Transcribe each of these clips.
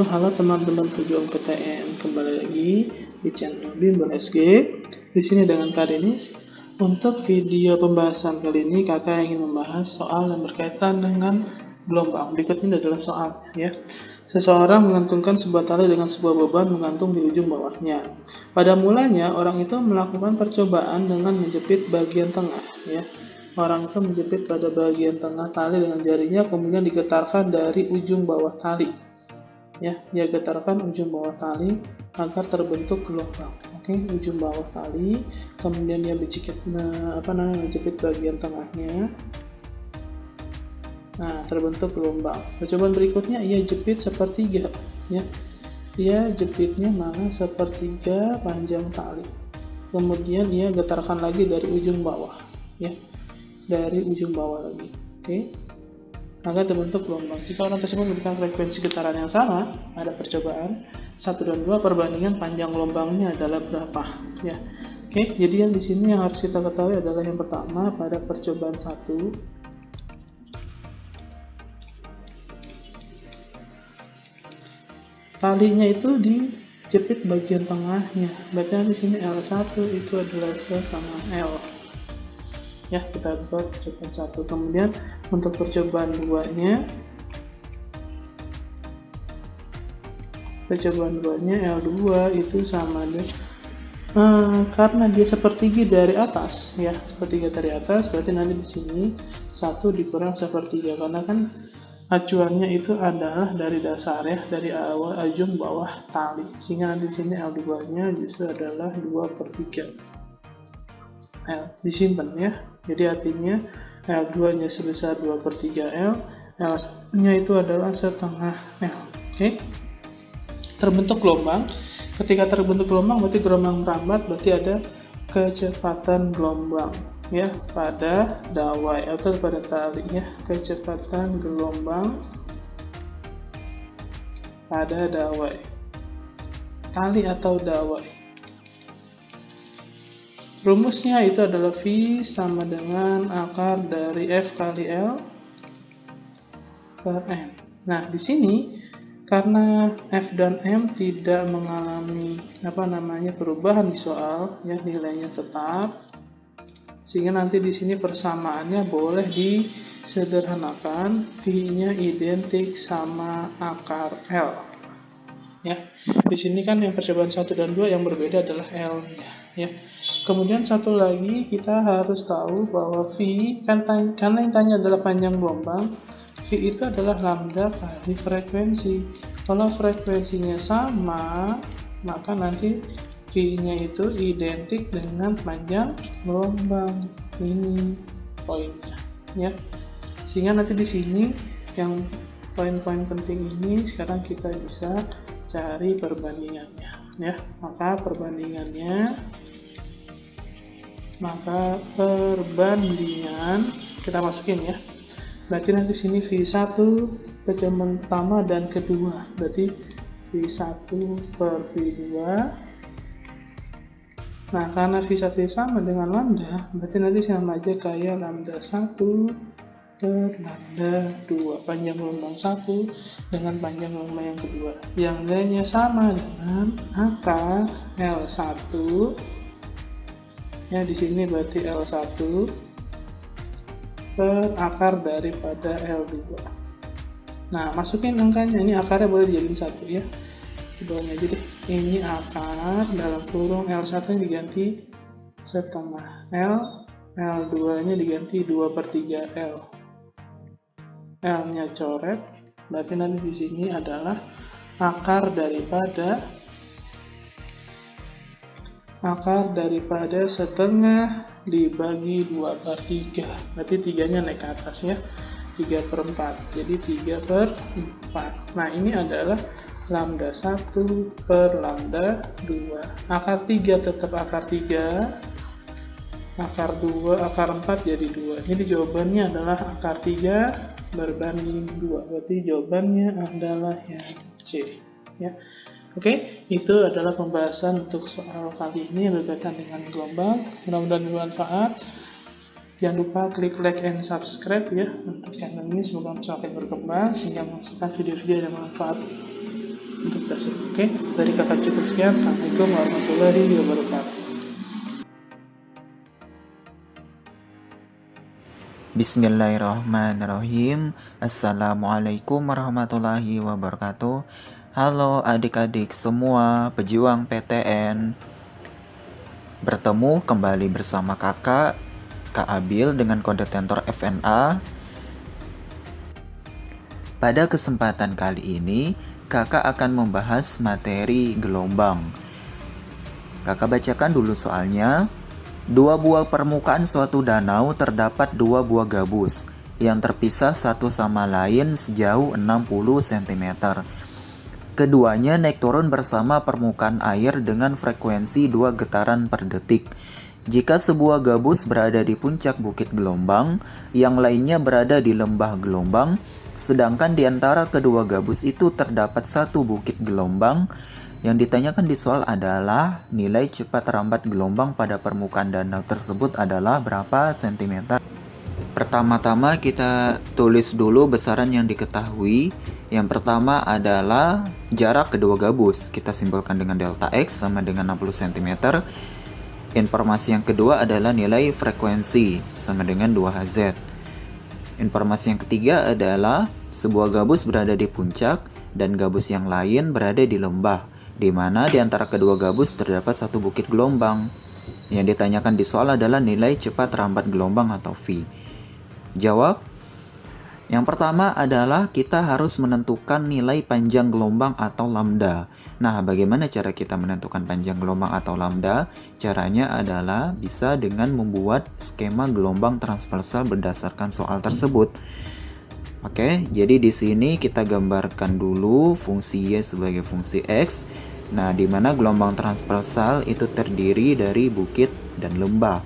Halo teman-teman pejuang PTN, kembali lagi di channel Bimbel SG. Di sini dengan Kak Denis. Untuk video pembahasan kali ini, kakak ingin membahas soal yang berkaitan dengan gelombang. Berikut ini adalah soal, ya. Seseorang mengantungkan sebuah tali dengan sebuah beban menggantung di ujung bawahnya. Pada mulanya, orang itu melakukan percobaan dengan menjepit bagian tengah, ya. Orang itu menjepit pada bagian tengah tali dengan jarinya, kemudian digetarkan dari ujung bawah tali. Ya, dia getarkan ujung bawah tali agar terbentuk gelombang. Oke, ujung bawah tali, kemudian dia menjepit bagian tengahnya. Nah, terbentuk gelombang. Percobaan berikutnya ia jepit sepertiga, ya. Dia jepitnya mana sepertiga panjang tali. Kemudian ia getarkan lagi dari ujung bawah, ya. Dari ujung bawah lagi. Oke. Maka terbentuk gelombang. Jika orang tersebut memberikan frekuensi getaran yang sama, ada percobaan 1 dan 2, perbandingan panjang gelombangnya adalah berapa? Ya. Oke, jadi yang di sini yang harus kita ketahui adalah yang pertama pada percobaan 1, talinya itu dijepit bagian tengahnya. Berarti di sini L1 itu adalah sama L. Ya, kita buat percobaan 1. Kemudian untuk percobaan 2-nya, L2 itu sama dengan karena dia sepertiga dari atas, ya, sepertiga dari atas, berarti nanti di sini 1 dikurang sepertiga, karena kan acuannya itu adalah dari dasar, ya, dari awal ujung bawah tali, sehingga nanti di sini L2-nya justru adalah 2/3 L. Disimpan, ya. Jadi artinya L2-nya sebesar 2/3 L, L1-nya itu adalah setengah L. Oke. Terbentuk gelombang. Ketika terbentuk gelombang berarti gelombang merambat, berarti ada kecepatan gelombang, ya, pada dawai atau pada tali, ya. Kecepatan gelombang pada dawai, tali atau dawai. Rumusnya itu adalah V sama dengan akar dari F kali L per M. Nah, di sini karena F dan M tidak mengalami perubahan di soal, ya, nilainya tetap, sehingga nanti di sini persamaannya boleh disederhanakan, V-nya identik sama akar L. Ya, di sini kan yang percobaan 1 dan 2 yang berbeda adalah L-nya, ya. Kemudian satu lagi kita harus tahu bahwa V karena yang tanya adalah panjang gelombang, V itu adalah lambda kali frekuensi. Kalau frekuensinya sama, maka nanti V-nya itu identik dengan panjang gelombang. Ini poinnya, ya. Sehingga nanti di sini yang poin-poin penting ini sekarang kita bisa cari perbandingannya, ya. Maka perbandingan kita masukin, ya. Berarti nanti sini V1 percobaan pertama dan kedua, berarti V1 per V2. Nah, karena V1 sama dengan lambda, berarti nanti sama aja kayak lambda 1 per lambda 2, panjang gelombang 1 dengan panjang gelombang yang kedua, yang nilainya sama dengan akar L1, ya. Di sini berarti L1 per akar daripada L2. Nah, masukin angkanya, ini akarnya boleh dijadiin 1, ya. Di bawahnya aja deh. Ini akar dalam kurung L1 nya diganti setengah L, L2 nya diganti 2/3 L. L nya coret, berarti nanti di sini adalah akar daripada setengah dibagi 2/3, berarti 3-nya naik ke atas, ya, 3/4, jadi 3/4. Nah, ini adalah lambda 1 per lambda 2. Akar 3 tetap akar 3, akar 2, akar 4 jadi 2. Jadi jawabannya adalah akar 3 berbanding 2, berarti jawabannya adalah yang C, ya. Oke, itu adalah pembahasan untuk soal kali ini yang berkaitan dengan gelombang. Mudah-mudahan bermanfaat. Jangan lupa klik like and subscribe, ya, untuk channel ini, semoga semakin berkembang sehingga menghasilkan video-video yang bermanfaat untuk dasar. Oke, dari kakak cukup sekian. Assalamualaikum warahmatullahi wabarakatuh. Bismillahirrahmanirrahim. Assalamualaikum warahmatullahi wabarakatuh. Halo adik-adik semua pejuang PTN. Bertemu kembali bersama Kak Abil dengan kode tentor FNA. Pada kesempatan kali ini, Kakak akan membahas materi gelombang. Kakak bacakan dulu soalnya. 2 buah permukaan suatu danau terdapat 2 buah gabus yang terpisah satu sama lain sejauh 60 cm. Keduanya naik turun bersama permukaan air dengan frekuensi 2 getaran per detik. Jika sebuah gabus berada di puncak bukit gelombang, yang lainnya berada di lembah gelombang, sedangkan di antara kedua gabus itu terdapat satu bukit gelombang, yang ditanyakan di soal adalah nilai cepat rambat gelombang pada permukaan danau tersebut adalah berapa sentimeter. Pertama-tama kita tulis dulu besaran yang diketahui. Yang pertama adalah jarak kedua gabus. Kita simbolkan dengan delta X sama dengan 60 cm. Informasi yang kedua adalah nilai frekuensi sama dengan 2Hz. Informasi yang ketiga adalah sebuah gabus berada di puncak dan gabus yang lain berada di lembah, di mana di antara kedua gabus terdapat satu bukit gelombang. Yang ditanyakan di soal adalah nilai cepat rambat gelombang atau V. Jawab. Yang pertama adalah kita harus menentukan nilai panjang gelombang atau lambda. Nah, bagaimana cara kita menentukan panjang gelombang atau lambda? Caranya adalah bisa dengan membuat skema gelombang transversal berdasarkan soal tersebut. Oke, jadi di sini kita gambarkan dulu fungsi Y sebagai fungsi X. Nah, di mana gelombang transversal itu terdiri dari bukit dan lembah.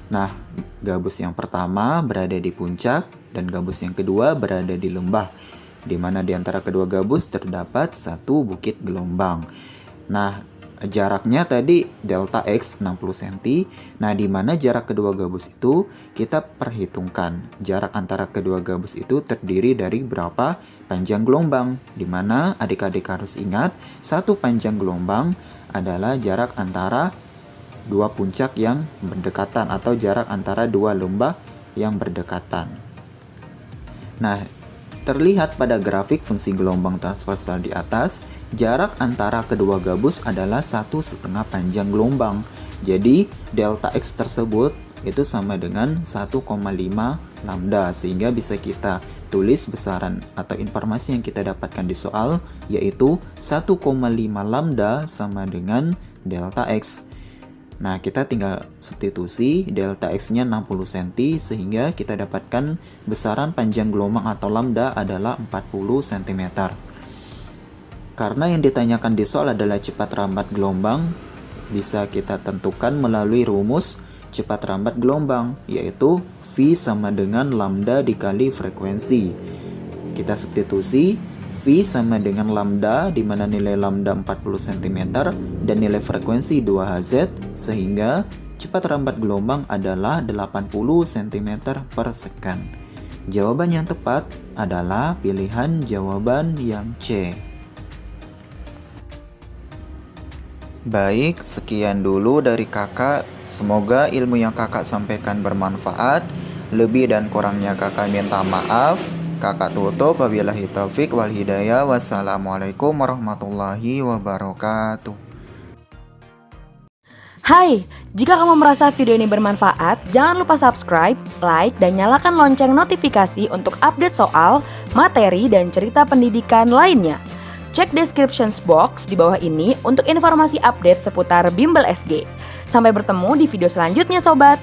Nah, gabus yang pertama berada di puncak dan gabus yang kedua berada di lembah, di mana di antara kedua gabus terdapat satu bukit gelombang. Nah, jaraknya tadi delta X 60 cm. Nah, di mana jarak kedua gabus itu kita perhitungkan. Jarak antara kedua gabus itu terdiri dari berapa panjang gelombang. Di mana adik-adik harus ingat, satu panjang gelombang adalah jarak antara dua puncak yang berdekatan atau jarak antara dua lembah yang berdekatan. Nah, terlihat pada grafik fungsi gelombang transversal di atas, jarak antara kedua gabus adalah 1,5 panjang gelombang. Jadi, delta X tersebut itu sama dengan 1,5 lambda, sehingga bisa kita tulis besaran atau informasi yang kita dapatkan di soal, yaitu 1,5 lambda sama dengan delta X. Nah, kita tinggal substitusi delta X-nya 60 cm sehingga kita dapatkan besaran panjang gelombang atau lambda adalah 40 cm. Karena yang ditanyakan di soal adalah cepat rambat gelombang, bisa kita tentukan melalui rumus cepat rambat gelombang, yaitu V sama dengan lambda dikali frekuensi. Kita substitusi V sama dengan lambda, di mana nilai lambda 40 cm dan nilai frekuensi 2Hz, sehingga cepat rambat gelombang adalah 80 cm per second. Jawaban yang tepat adalah pilihan jawaban yang C. Baik, sekian dulu dari kakak. Semoga ilmu yang kakak sampaikan bermanfaat. Lebih dan kurangnya kakak minta maaf. Kakak tutup, wabillahi taufik wal hidayah. Wassalamualaikum warahmatullahi wabarakatuh. Hai, jika kamu merasa video ini bermanfaat, jangan lupa subscribe, like, dan nyalakan lonceng notifikasi untuk update soal, materi, dan cerita pendidikan lainnya. Cek description box di bawah ini untuk informasi update seputar Bimbel SG. Sampai bertemu di video selanjutnya, sobat!